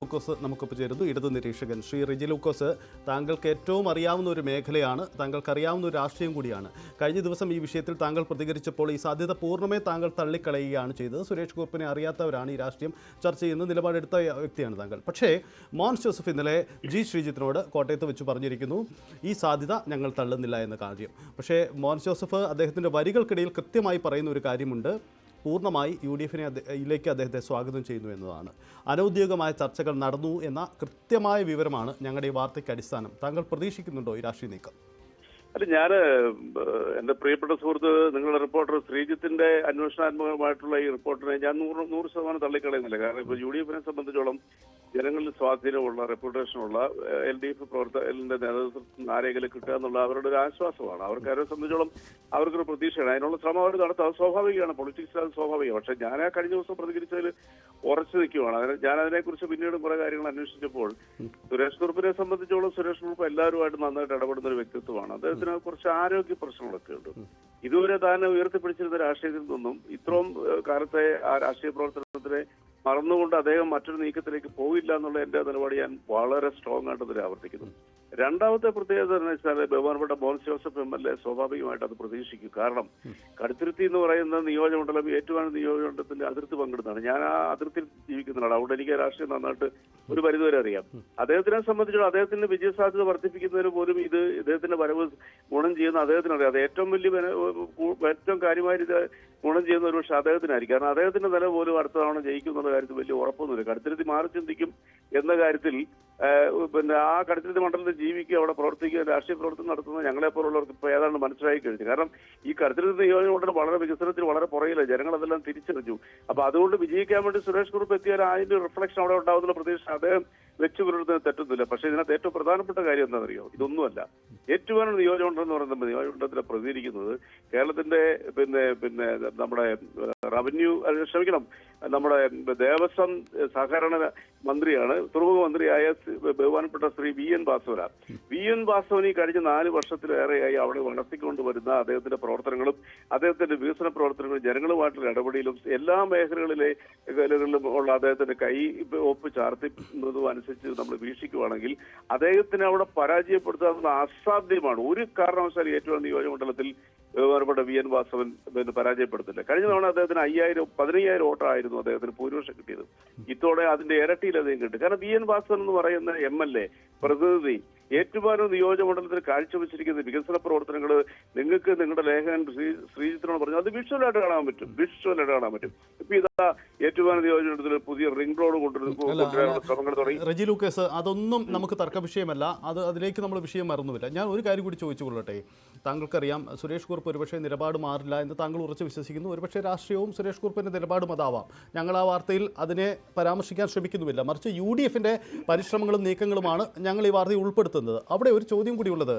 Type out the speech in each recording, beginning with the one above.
ലൂക്കോസ് നമുക്കൊപ്പം ചേരുന്നു. ഇടതു നിരീക്ഷകൻ ശ്രീ റിജി ലൂക്കോസ്, താങ്കൾക്ക് ഏറ്റവും അറിയാവുന്ന ഒരു മേഖലയാണ്, താങ്കൾക്ക് അറിയാവുന്ന ഒരു രാഷ്ട്രീയം കൂടിയാണ്. കഴിഞ്ഞ ദിവസം ഈ വിഷയത്തിൽ താങ്കൾ പ്രതികരിച്ചപ്പോൾ ഈ സാധ്യത പൂർണ്ണമേ താങ്കൾ തള്ളിക്കളയുകയാണ് ചെയ്തത്. സുരേഷ് ഗോപിനെ അറിയാത്തവരാണ് ഈ രാഷ്ട്രീയം ചർച്ച ചെയ്യുന്ന നിലപാടെടുത്ത വ്യക്തിയാണ് താങ്കൾ. പക്ഷേ മോൻസ് ജോസഫ് ഇന്നലെ ജി ശ്രീജിത്തിനോട് കോട്ടയത്ത് വെച്ച് പറഞ്ഞിരിക്കുന്നു, ഈ സാധ്യത ഞങ്ങൾ തള്ളുന്നില്ല എന്ന കാര്യം. പക്ഷേ മോൻസ് ജോസഫ് അദ്ദേഹത്തിൻ്റെ വരികൾക്കിടയിൽ കൃത്യമായി പറയുന്ന ഒരു കാര്യമുണ്ട്, പൂർണ്ണമായി UDFിലേക്ക് അദ്ദേഹത്തെ സ്വാഗതം ചെയ്യുന്നു എന്നതാണ്. അനൗദ്യോഗികമായ ചർച്ചകൾ നടന്നു എന്ന കൃത്യമായ വിവരമാണ് ഞങ്ങളുടെ ഈ വാർത്തയ്ക്ക് അടിസ്ഥാനം. താങ്കൾ പ്രതീക്ഷിക്കുന്നുണ്ടോ ഈ രാഷ്ട്രീയ നീക്കം? അല്ല, ഞാൻ എന്റെ പ്രിയപ്പെട്ട സുഹൃത്ത് നിങ്ങളുടെ റിപ്പോർട്ടർ ശ്രീജിത്തിന്റെ അന്വേഷണാത്മകമായിട്ടുള്ള ഈ റിപ്പോർട്ടിനെ ഞാൻ 100% തള്ളിക്കളയുന്നില്ല. കാരണം ഇപ്പോൾ UDFിനെ സംബന്ധിച്ചോളം ജനങ്ങളിൽ സ്വാധീനമുള്ള, റെപ്യൂട്ടേഷനുള്ള LDF പ്രവർത്തകരുടെ നേതൃത്വത്തിൽ ആരെങ്കിലും കിട്ടുക എന്നുള്ള അവരുടെ ഒരു ആശ്വാസമാണ്. അവരെ സംബന്ധിച്ചോളം അവർക്കൊരു പ്രതീക്ഷയാണ്. അതിനുള്ള ശ്രമം അവർ നടത്തുക, അത് സ്വാഭാവികമാണ്. പൊളിറ്റിക്സിൽ അത് സ്വാഭാവികമാണ്. പക്ഷെ ഞാൻ ആ കഴിഞ്ഞ ദിവസം പ്രതികരിച്ചതിൽ ഉറച്ചു നിൽക്കുകയാണ്. ഞാൻ അതിനെക്കുറിച്ച് പിന്നീട് കുറെ കാര്യങ്ങൾ അന്വേഷിച്ചപ്പോൾ സുരേഷ് കുറുപ്പിനെ സംബന്ധിച്ചോളം സുരേഷ് കുറുപ്പ് എല്ലാവരുമായിട്ട് നന്നായിട്ട് ഇടപെടുന്ന ഒരു വ്യക്തിത്വമാണ്. അദ്ദേഹത്തിന് കുറച്ച് ആരോഗ്യ പ്രശ്നങ്ങളൊക്കെ ഉണ്ട്. ഇതുവരെ താൻ ഉയർത്തിപ്പിടിച്ചിരുന്ന രാഷ്ട്രീയത്തിൽ നിന്നും ഇത്രയും കാലത്തെ ആ രാഷ്ട്രീയ പ്രവർത്തനത്തിനെ മറന്നുകൊണ്ട് അദ്ദേഹം മറ്റൊരു നീക്കത്തിലേക്ക് പോയില്ല എന്നുള്ള എന്റെ നിലപാട് ഞാൻ വളരെ സ്ട്രോങ് ആയിട്ട് ഇതിൽ ആവർത്തിക്കുന്നു. രണ്ടാമത്തെ പ്രത്യേകത എന്ന് വെച്ചാൽ ബഹുമാനപ്പെട്ട മോൻസ് ജോസഫ് MLA സ്വാഭാവികമായിട്ട് അത് പ്രതീക്ഷിക്കും. കാരണം കടുത്തുരുത്തി എന്ന് പറയുന്ന നിയോജകമണ്ഡലം ഏറ്റുമാനൂർ നിയോജകമണ്ഡലത്തിന്റെ അതിർത്തി പങ്കിടുന്നതാണ്. ഞാൻ ആ അതിർത്തിയിൽ ജീവിക്കുന്നതാണ്. അവിടെ എനിക്ക് രാഷ്ട്രീയം നന്നായിട്ട് ഒരു പരിധിവരെ അറിയാം. അദ്ദേഹത്തിനെ സംബന്ധിച്ചോളം അദ്ദേഹത്തിന്റെ വിജയസാധ്യത വർദ്ധിപ്പിക്കുന്നതിന് പോലും ഇദ്ദേഹത്തിന്റെ വരവ് ഗുണം ചെയ്യുന്ന അദ്ദേഹത്തിനറിയാം. അത് ഏറ്റവും കാര്യമായ ഗുണം ചെയ്യുന്ന ഒരു പക്ഷേ അദ്ദേഹത്തിനായിരിക്കും. കാരണം അദ്ദേഹത്തിന്റെ നില പോലും അടുത്ത തവണ ജയിക്കുന്നുള്ള കാര്യത്തിൽ വലിയ ഉറപ്പൊന്നുമില്ല. കടുത്തുരുത്തി മാറി ചിന്തിക്കും എന്ന കാര്യത്തിൽ പിന്നെ ആ കടുത്തുരുത്തി മണ്ഡലത്തിൽ ജീവിക്കുക, അവിടെ പ്രവർത്തിക്കുക, രാഷ്ട്രീയ പ്രവർത്തനം നടത്തുന്ന ഞങ്ങളെപ്പോലുള്ളവർക്ക് ഇപ്പോൾ ഏതാണ്ട് മനസ്സിലായി കഴിഞ്ഞു. കാരണം ഈ കടുത്തുരുത്തി നിയോജകമണ്ഡലം വളരെ വികസനത്തിൽ വളരെ പുറകില്ല. ജനങ്ങൾ അതെല്ലാം തിരിച്ചറിഞ്ഞു. അപ്പൊ അതുകൊണ്ട് വിജയിക്കാൻ വേണ്ടി സുരേഷ് കുറുപ്പ് എത്തിയാൽ അതിന്റെ റിഫ്ലക്ഷൻ അവിടെ ഉണ്ടാവുന്ന പ്രതീക്ഷ അദ്ദേഹം വെച്ചു പുലർത്തുന്നത് തെറ്റുന്നില്ല. പക്ഷേ ഇതിനകത്ത് ഏറ്റവും പ്രധാനപ്പെട്ട കാര്യം എന്താണെന്നറിയോ? ഇതൊന്നുമല്ല. ഏറ്റുമാനൂർ നിയോജകമണ്ഡലം എന്ന് പറയുന്നത് നിയോജകമണ്ഡലത്തിലെ പ്രതിനിധീകരിക്കുന്നത് കേരളത്തിന്റെ പിന്നെ നമ്മുടെ റവന്യൂ നമ്മുടെ ദേവസ്വം സഹകരണ മന്ത്രിയാണ്, തുറമുഖ മന്ത്രിയായ ബഹുമാനപ്പെട്ട ശ്രീ VN വാസവൻ ഈ കഴിഞ്ഞ 4 വർഷത്തിലേറെയായി അവിടെ വളർത്തിക്കൊണ്ടുവരുന്ന അദ്ദേഹത്തിന്റെ പ്രവർത്തനങ്ങളും അദ്ദേഹത്തിന്റെ വികസന പ്രവർത്തനങ്ങളും ജനങ്ങളുമായിട്ടുള്ള ഇടപെടലും എല്ലാ മേഖലകളിലും ഉള്ള അദ്ദേഹത്തിന്റെ കൈ ഒപ്പ് ചാർത്തുന്നതും അനുസരിച്ച് നമ്മൾ വീക്ഷിക്കുകയാണെങ്കിൽ അദ്ദേഹത്തിനെ അവിടെ പരാജയപ്പെടുത്തുക അസാധ്യമാണ്. ഒരു കാരണവശാലും ഏറ്റവും നിയോജകമണ്ഡലത്തിൽ ബഹുമാനപ്പെട്ട VN വാസവൻ പരാജയപ്പെടുത്തില്ല. കഴിഞ്ഞ തവണ അദ്ദേഹത്തിന് 15,000 വോട്ടായിരുന്നു അദ്ദേഹത്തിന് ഭൂരിപക്ഷം കിട്ടിയത്. ഇതോടെ അതിന്റെ ഇരട്ടിയിൽ അദ്ദേഹം കിട്ടി. കാരണം VN വാസവൻ എന്ന് പറയുന്ന MLA പ്രതിനിധി ഏറ്റുമാനൂർ നിയോജകമണ്ഡലത്തിൽ കാഴ്ചവെച്ചിരിക്കുന്ന വികസന പ്രവർത്തനങ്ങൾ നിങ്ങൾക്ക് നിങ്ങളുടെ ലേഖകൻ ശ്രീജിത്തിനോട് പറഞ്ഞു, അത് വിഷ്വലായിട്ട് കാണാൻ പറ്റും. ഇപ്പൊ ഇതാ ഏറ്റുമാനൂർ നിയോജകമണ്ഡലത്തിൽ പുതിയ റിംഗ് റോഡ് കൊണ്ടുവരുന്ന ശ്രമങ്ങൾ തുടങ്ങി. റജി ലൂക്കോസ്, അതൊന്നും നമുക്ക് തർക്ക വിഷയമല്ല. അതിലേക്ക് നമ്മൾ വിഷയം മറന്നുമില്ല. ഞാൻ ഒരു കാര്യം കൂടി ചോദിച്ചുകൊള്ളട്ടെ. താങ്കൾക്കറിയാം സുരേഷ് കുറുപ്പ് ഒരുപക്ഷെ നിലപാട് മാറില്ല എന്ന് താങ്കൾ ഉറച്ചു വിശ്വസിക്കുന്നു. ഒരുപക്ഷെ രാഷ്ട്രീയവും സുരേഷ് കുറുപ്പിന്റെ നിലപാടും അതാവാം. ഞങ്ങൾ ആ വാർത്തയിൽ അതിനെ പരാമർശിക്കാൻ ശ്രമിക്കുന്നുമില്ല. മറിച്ച് UDFിന്റെ പരിശ്രമങ്ങളും നീക്കങ്ങളുമാണ് ഞങ്ങൾ ഈ വാർത്തയിൽ ഉൾപ്പെടുത്തുന്നത്. അവിടെ ഒരു ചോദ്യം കൂടിയുള്ളത്,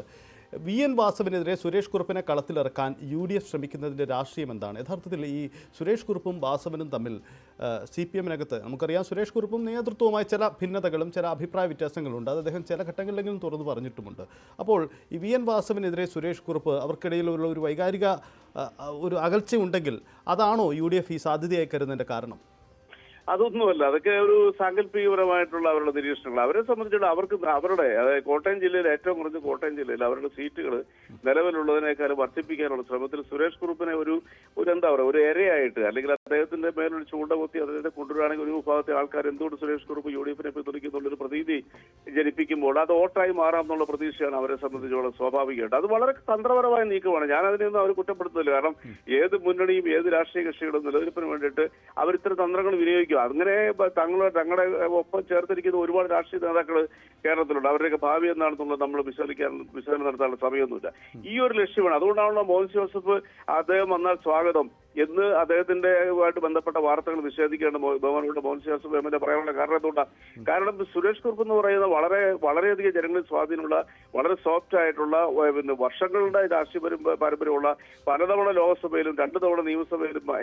VN വാസവനെതിരെ സുരേഷ് കുറുപ്പിനെ കളത്തിലിറക്കാൻ UDF ശ്രമിക്കുന്നതിൻ്റെ രാഷ്ട്രീയം എന്താണ്? യഥാർത്ഥത്തിൽ ഈ സുരേഷ് കുറുപ്പും വാസവനും തമ്മിൽ CPMനകത്ത് നമുക്കറിയാം സുരേഷ് കുറുപ്പും നേതൃത്വവുമായി ചില ഭിന്നതകളും ചില അഭിപ്രായ വ്യത്യാസങ്ങളുണ്ട്. അത് അദ്ദേഹം ചില ഘട്ടങ്ങളിലെങ്കിലും തുറന്നു പറഞ്ഞിട്ടുമുണ്ട്. അപ്പോൾ ഈ VN വാസവനെതിരെ സുരേഷ് കുറുപ്പ് അവർക്കിടയിലുള്ള ഒരു വൈകാരിക ഒരു അകൽച്ചയുണ്ടെങ്കിൽ അതാണോ UDF ഈ സാധ്യതയായി കരുതുന്നതിൻ്റെ കാരണം? അതൊന്നുമല്ല. അതൊക്കെ ഒരു സാങ്കല്പികപരമായിട്ടുള്ള അവരുടെ നിരീക്ഷണങ്ങൾ. അവരെ സംബന്ധിച്ചിടത്തോളം അവർക്ക് അവരുടെ അതായത് കോട്ടയം ജില്ലയിൽ ഏറ്റവും കുറഞ്ഞ കോട്ടയം ജില്ലയിൽ അവരുടെ സീറ്റുകൾ നിലവിലുള്ളതിനേക്കാൾ വർദ്ധിപ്പിക്കാനുള്ള ശ്രമത്തിൽ സുരേഷ് കുറുപ്പിനെ ഒരു എന്താ പറയുക ഒരു ഇരയായിട്ട് അല്ലെങ്കിൽ അദ്ദേഹത്തിന്റെ മേലൊരു ചൂണ്ട കൊത്തി അദ്ദേഹത്തെ കൊണ്ടുവരികയാണെങ്കിൽ ഒരു വിഭാഗത്തെ ആൾക്കാർ എന്തുകൊണ്ട് സുരേഷ് കുറുപ്പ് UDFിനെ പിന്തുണയ്ക്കുന്നുള്ളൊരു പ്രതീതി ജനിപ്പിക്കുമ്പോൾ അത് വോട്ടായി മാറാം എന്നുള്ള പ്രതീക്ഷയാണ് അവരെ സംബന്ധിച്ചോളം സ്വാഭാവികമായിട്ട്. അത് വളരെ തന്ത്രപരമായ നീക്കമാണ്. ഞാൻ അതിനെയൊന്നും അവർ കുറ്റപ്പെടുത്തുന്നില്ല. കാരണം ഏത് മുന്നണിയും ഏത് രാഷ്ട്രീയ കക്ഷികളും നിലനിൽപ്പിന് വേണ്ടിയിട്ട് അവർ ഇത്തരം തന്ത്രങ്ങൾ വിനിയോഗിക്കും. അങ്ങനെ തങ്ങളുടെ ഒപ്പം ചേർത്തിരിക്കുന്ന ഒരുപാട് രാഷ്ട്രീയ നേതാക്കൾ കേരളത്തിലുണ്ട്. അവരുടെയൊക്കെ ഭാവി എന്താണെന്നുള്ളത് നമ്മൾ വിശകലനം നടത്താനുള്ള സമയമൊന്നുമില്ല. ഈ ഒരു ലക്ഷ്യമാണ്. അതുകൊണ്ടാണല്ലോ മോൻസ് ജോസഫ് അദ്ദേഹം വന്നാൽ സ്വാഗതം എന്ന് അദ്ദേഹത്തിന്റെയുമായിട്ട് ബന്ധപ്പെട്ട വാർത്തകൾ നിഷേധിക്കേണ്ട ബഹുമാനപ്പെട്ട മോൻസ് ജോസഫ് MLA പറയാനുള്ള കാരണം എന്തുകൊണ്ടാണ്? കാരണം സുരേഷ് കുറുപ്പ് എന്ന് പറയുന്ന വളരെയധികം ജനങ്ങളിൽ സ്വാധീനമുള്ള വളരെ സോഫ്റ്റ് ആയിട്ടുള്ള വർഷങ്ങളുടെ രാഷ്ട്രീയ പാരമ്പര്യമുള്ള പലതവണ ലോക്സഭയിലും 2 തവണ നിയമസഭയിലും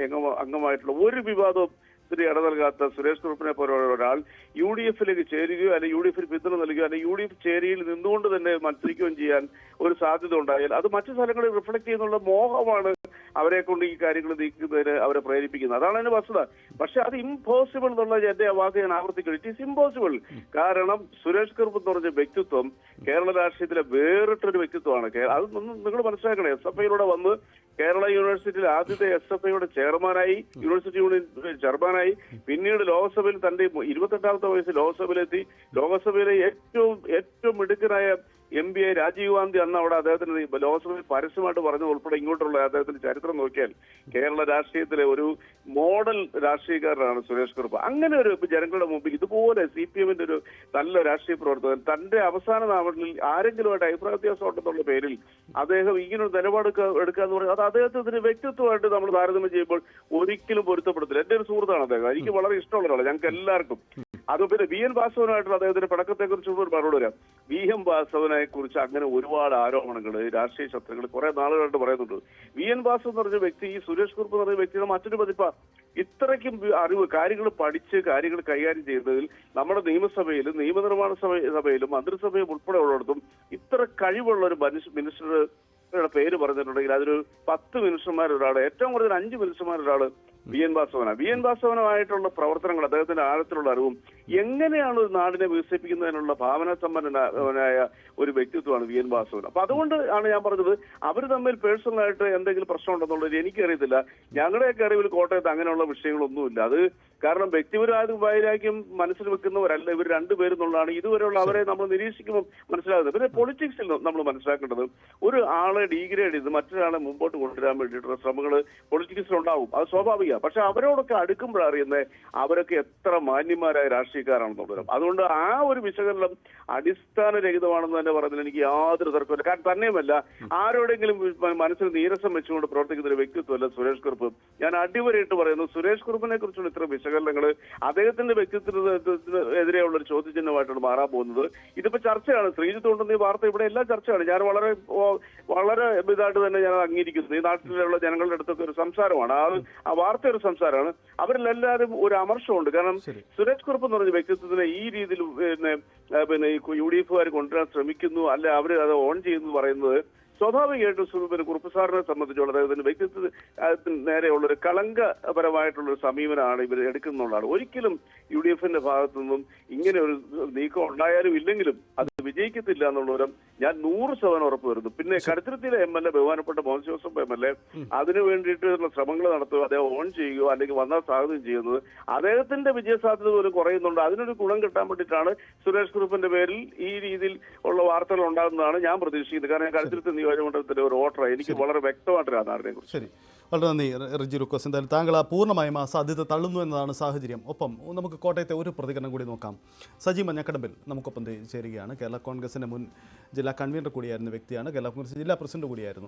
അംഗമായിട്ടുള്ള ഒരു വിവാദവും ഇട നൽകാത്ത സുരേഷ് കുറുപ്പിനെ പോലെ ഒരാൾ UDFിലേക്ക് ചേരുകയോ അല്ലെങ്കിൽ UDFിൽ പിന്തുണ നൽകുകയോ അല്ലെങ്കിൽ UDF ചേരിയിൽ നിന്നുകൊണ്ട് തന്നെ മത്സരിക്കുകയും ചെയ്യാൻ ഒരു സാധ്യത ഉണ്ടായാൽ അത് മറ്റു സ്ഥലങ്ങളിൽ റിഫ്ലക്ട് ചെയ്യുന്നുള്ള മോഹമാണ് അവരെ കൊണ്ട് ഈ കാര്യങ്ങൾ നീക്കുന്നതിന് അവരെ പ്രേരിപ്പിക്കുന്നത്. അതാണ് അതിന്റെ വസ്തുത. പക്ഷെ അത് ഇമ്പോസിബിൾ എന്നുള്ള എന്റെ വാക്ക് ഞാൻ ആവർത്തിക്കുന്നു. It is impossible. കാരണം സുരേഷ് കുറുപ്പ് എന്ന് പറഞ്ഞ വ്യക്തിത്വം കേരള രാഷ്ട്രീയത്തിലെ വേറിട്ടൊരു വ്യക്തിത്വമാണ്. അത് നിങ്ങൾ മനസ്സിലാക്കണേ. SFIയിലൂടെ വന്ന് കേരള യൂണിവേഴ്സിറ്റിയിൽ ആദ്യത്തെ SFIയുടെ ചെയർമാനായി, യൂണിവേഴ്സിറ്റി യൂണിയൻ ചെയർമാനായി, പിന്നീട് ലോക്സഭയിൽ തന്റെ 28ാമത്തെ വയസ്സിൽ ലോക്സഭയിലെത്തി. ലോക്സഭയിലെ ഏറ്റവും മിടുക്കനായ MBA രാജീവ് ഗാന്ധി അന്ന് അവിടെ അദ്ദേഹത്തിന് ലോക്സഭയിൽ പരസ്യമായിട്ട് പറഞ്ഞത് ഉൾപ്പെടെ ഇങ്ങോട്ടുള്ള അദ്ദേഹത്തിന്റെ ചരിത്രം നോക്കിയാൽ കേരള രാഷ്ട്രീയത്തിലെ ഒരു മോഡൽ രാഷ്ട്രീയക്കാരനാണ് സുരേഷ് കുറുപ്പ്. അങ്ങനെ ഒരു ജനങ്ങളുടെ മുമ്പിൽ ഇതുപോലെ CPMന്റെ ഒരു നല്ല രാഷ്ട്രീയ പ്രവർത്തകൻ തന്റെ അവസാന നാമത്തിൽ ആരെങ്കിലുമായിട്ട് അഭിപ്രായ വ്യത്യാസം ഉണ്ടെന്നുള്ള പേരിൽ അദ്ദേഹം ഇങ്ങനൊരു നിലപാട് എടുക്കുക എന്ന് പറയുന്നത് അത് അദ്ദേഹത്തിന്റെ വ്യക്തിത്വമായിട്ട് നമ്മൾ താരതമ്യം ചെയ്യുമ്പോൾ ഒരിക്കലും പൊരുത്തപ്പെടത്തില്ല. എന്റെ ഒരു സുഹൃത്താണ് അദ്ദേഹം. എനിക്ക് വളരെ ഇഷ്ടമുള്ള ഒരാളാണ്, ഞങ്ങൾക്ക് എല്ലാവർക്കും. അത് പിന്നെ VN വാസവനായിട്ടുള്ള അദ്ദേഹത്തിന്റെ പടക്കത്തെ കുറിച്ച് ഒരു മറുപടി വരാം. VN വാസവനെ കുറിച്ച് അങ്ങനെ ഒരുപാട് ആരോപണങ്ങൾ രാഷ്ട്രീയ ശത്രുക്കൾ കുറെ നാളുകളായിട്ട് പറയുന്നുണ്ട്. VN വാസവൻ എന്ന് പറഞ്ഞ വ്യക്തി ഈ സുരേഷ് കുറുപ്പ് എന്ന് പറഞ്ഞ വ്യക്തിയുടെ മറ്റൊരു പതിപ്പാ. ഇത്രയ്ക്കും അറിവ്, കാര്യങ്ങൾ പഠിച്ച് കാര്യങ്ങൾ കൈകാര്യം ചെയ്യുന്നതിൽ നമ്മുടെ നിയമസഭയിലും നിയമനിർമ്മാണ സഭയിലും മന്ത്രിസഭയും ഉൾപ്പെടെ ഉള്ളിടത്തും ഇത്ര കഴിവുള്ള ഒരു മിനിസ്റ്ററുടെ പേര് പറഞ്ഞിട്ടുണ്ടെങ്കിൽ അതൊരു 10 മിനിസ്റ്റർമാരൊരാൾ, ഏറ്റവും കൂടുതൽ 5 മിനിസ്റ്റർമാരൊരാൾ VN വാസവനാണ്. VN വാസവനുമായിട്ടുള്ള പ്രവർത്തനങ്ങൾ, അദ്ദേഹത്തിന്റെ ആഴത്തിലുള്ള അറിവും എങ്ങനെയാണ് ഒരു നാടിനെ വികസിപ്പിക്കുന്നതിനുള്ള ഭാവന സമ്പന്നനായ ഒരു വ്യക്തിത്വമാണ് VN വാസവൻ. അപ്പൊ അതുകൊണ്ട് ആണ് ഞാൻ പറഞ്ഞത് അവർ തമ്മിൽ പേഴ്സണലായിട്ട് എന്തെങ്കിലും പ്രശ്നം ഉണ്ടെന്നുള്ളത് എനിക്കറിയത്തില്ല. ഞങ്ങളുടെയൊക്കെ അറിവിൽ കോട്ടയത്ത് അങ്ങനെയുള്ള വിഷയങ്ങളൊന്നുമില്ല. അത് കാരണം വ്യക്തിപരമായ വൈരാഗ്യം മനസ്സിൽ വെക്കുന്നവരല്ല ഇവർ രണ്ടുപേരും എന്നുള്ളതാണ് ഇതുവരെയുള്ള അവരെ നമ്മൾ നിരീക്ഷിക്കുമ്പോൾ മനസ്സിലാകുന്നത്. പിന്നെ പൊളിറ്റിക്സിൽ നമ്മൾ മനസ്സിലാക്കേണ്ടത് ഒരു ആളെ ഡീഗ്രേഡ് ചെയ്ത് മറ്റൊരാളെ മുമ്പോട്ട് കൊണ്ടുവരാൻ വേണ്ടിയിട്ടുള്ള ശ്രമങ്ങൾ പൊളിറ്റിക്സിലുണ്ടാവും. അത് സ്വാഭാവികമാണ്. പക്ഷെ അവരോടൊക്കെ അടുക്കുമ്പോഴറിയുന്നത് അവരൊക്കെ എത്ര മാന്യന്മാരായ രാഷ്ട്രീയക്കാരാണെന്നുള്ളത്. അതുകൊണ്ട് ആ ഒരു വിശകലനം അടിസ്ഥാനരഹിതമാണെന്ന് തന്നെ പറയുന്നതിൽ എനിക്ക് യാതൊരു തർക്കമില്ല. കാരണം തന്നെയുമല്ല, ആരോടെങ്കിലും മനസ്സിൽ നീരസം വെച്ചുകൊണ്ട് പ്രവർത്തിക്കുന്ന ഒരു വ്യക്തിത്വമല്ല സുരേഷ് കുറുപ്പ്. ഞാൻ അടിവരയിട്ട് പറയുന്നു, സുരേഷ് കുറുപ്പിനെ കുറിച്ചുള്ള ഇത്ര വിശകലനങ്ങൾ അദ്ദേഹത്തിന്റെ വ്യക്തിത്വത്തിനെതിരെയുള്ള ഒരു ചോദ്യചിഹ്നമായിട്ടാണ് മാറാൻ പോകുന്നത്. ഇതിപ്പോ ചർച്ചയാണ്. ശ്രീജിത്ത് കൊണ്ടുവന്ന ഈ വാർത്ത ഇവിടെ എല്ലാം ചർച്ചയാണ്. ഞാൻ വളരെ ഇതായിട്ട് തന്നെ ഞാൻ അംഗീകരിക്കുന്നു. ഈ നാട്ടിലുള്ള ജനങ്ങളുടെ അടുത്തൊക്കെ ഒരു സംസാരമാണ് ആ വാർത്ത, ഒരു സംസാരമാണ്. അവരിലെല്ലാവരും ഒരു അമർഷമുണ്ട്. കാരണം സുരേഷ് കുറുപ്പ് എന്ന് പറഞ്ഞ വ്യക്തിത്വത്തിനെ ഈ രീതിയിൽ പിന്നെ ഈ UDF കൊണ്ടുവരാൻ ശ്രമിക്കുന്നു, അല്ലെ അവർ അത് ഓൺ ചെയ്യുന്നു പറയുന്നത് സ്വാഭാവികമായിട്ടും കുറുപ്പ് സാറിനെ സംബന്ധിച്ചുള്ള അദ്ദേഹത്തിന്റെ വ്യക്തിത്വത്തിന് നേരെയുള്ള ഒരു കളങ്കപരമായിട്ടുള്ള ഒരു സമീപനമാണ് ഇവർ എടുക്കുന്നുള്ളതാണ്. ഒരിക്കലും UDFന്റെ ഭാഗത്തു നിന്നും ഇങ്ങനെ ഒരു നീക്കം ഉണ്ടായാലും ഇല്ലെങ്കിലും അത് വിജയിക്കത്തില്ല എന്നുള്ളവരും ഞാൻ 100% ഉറപ്പ് വരുന്നു. പിന്നെ കടുത്തുരുത്തിയിലെ MLA ബഹുമാനപ്പെട്ട മോഹൻ ജോസഫ് MLA അതിനു വേണ്ടിയിട്ടുള്ള ശ്രമങ്ങൾ നടത്തുക, അദ്ദേഹം ഓൺ ചെയ്യുകയോ അല്ലെങ്കിൽ വന്നാൽ സ്വാഗതം ചെയ്യുന്നത് അദ്ദേഹത്തിന്റെ വിജയസാധ്യത പോലും കുറയുന്നുണ്ട്. അതിനൊരു ഗുണം കിട്ടാൻ വേണ്ടിയിട്ടാണ് സുരേഷ് കുറുപ്പിന്റെ പേരിൽ ഈ രീതിയിൽ ഉള്ള വാർത്തകൾ ഉണ്ടാകുന്നതാണ് ഞാൻ പ്രതീക്ഷിക്കുന്നത്. കാരണം കടുത്തുരുത്തി നിയോജകമണ്ഡലത്തിലെ ഒരു വോട്ടറാണ്. എനിക്ക് വളരെ വ്യക്തമായിട്ടൊരു നാടിനെ കുറിച്ച്. ശരി, വളരെ നന്ദി റിജി ലൂക്കോസ്. എന്തായാലും താങ്കൾ പൂർണ്ണമായും ആ സാധ്യത തള്ളുന്നു എന്നതാണ് സാഹചര്യം. ഒപ്പം നമുക്ക് കോട്ടയത്തെ ഒരു പ്രതികരണം കൂടി നോക്കാം. സജി മഞ്ഞക്കടമ്പിൽ നമുക്കൊപ്പം ചേരുകയാണ്. കേരള കോൺഗ്രസിന്റെ മുൻ ജില്ലാ കൺവീനർ കൂടിയായിരുന്ന വ്യക്തിയാണ്. കേരള കോൺഗ്രസ് ജില്ലാ പ്രസിഡന്റ് കൂടിയായിരുന്നു.